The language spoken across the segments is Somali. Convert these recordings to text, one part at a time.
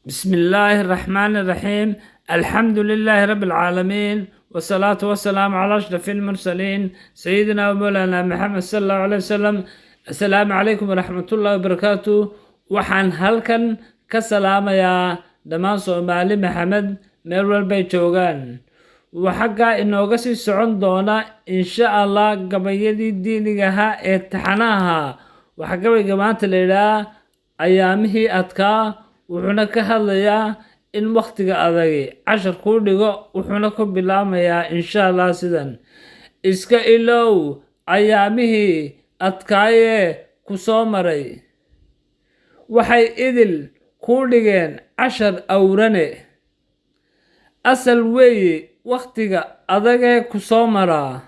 بسم الله الرحمن الرحيم. الحمد لله رب العالمين، والصلاة والسلام على أشرف المرسلين سيدنا ومولانا محمد صلى الله عليه وسلم. السلام عليكم ورحمة الله وبركاته. وحان هلكن كسلام يا دمان صومالي محمد ميرول بيتوغان وحقا إنه قسي سعون دونا إن شاء الله قبيدي دينيها اتحناها وحقا بيقامات الليلة أيامه أتكا wuxuuna ka hadlayaa in waqtiga adagi cashar kuu dhigo wuxuuna ku bilaamayaa insha allah sidan: iska ilow ayaamihii adkaayee ku soo maray, waxay idil kuu dhigeen cashar awrane. asal weeye waqtiga adagee ku soo maraa,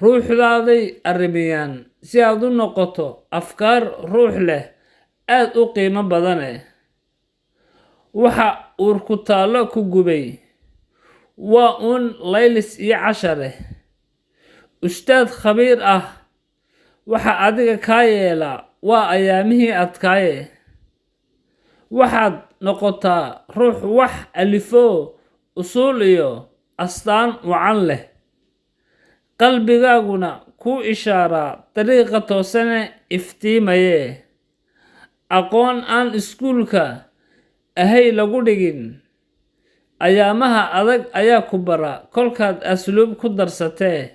ruuxdaaday arrimiyaan si aad u noqoto afkaar ruux leh aad u qiimo badane. waxa uur ku taallo ku gubay waa uun laylis iyo cashare. ustaad khabiir ah waxa adiga kaa yeela waa ayaamihii adkaaye. waxaad noqotaa ruux wax alifo usuul iyo astaan wacan leh, qalbigaaguna kuu ishaaraa dariiqa toosane iftiimaye. aqoon aan iskuulka ahay lagu dhigin ayaamaha adag ayaa ku bara kolkaad asluub ku darsatee.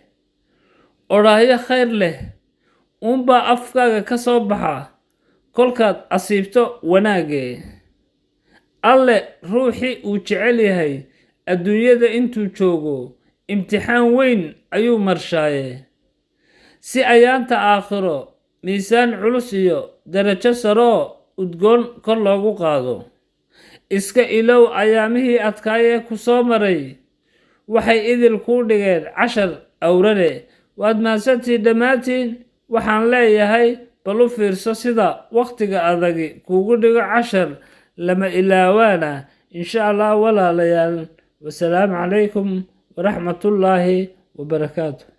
odhaahyo khayr leh uunbaa afkaaga ka soo baxa kolkaad asiibto wanaagee. alle ruuxii uu jecel yahay adduunyada intuu joogo imtixaan weyn ayuu marshaaye, si ayaanta aakhiro miisaan culus iyo darajo saroo udgoon kor loogu qaado. iska ilow ayaamihii adkaayee ku soo maray, waxay idil kuu dhigeen cashar awrane. waad mahadsantiin dhammaantiin. waxaan leeyahay bal u fiirso sida waqtiga adagi kuugu dhigo cashar lama ilaawaana. insha allah walaalayaal, wasalaamu calaykum waraxmatullaahi wabarakaatu.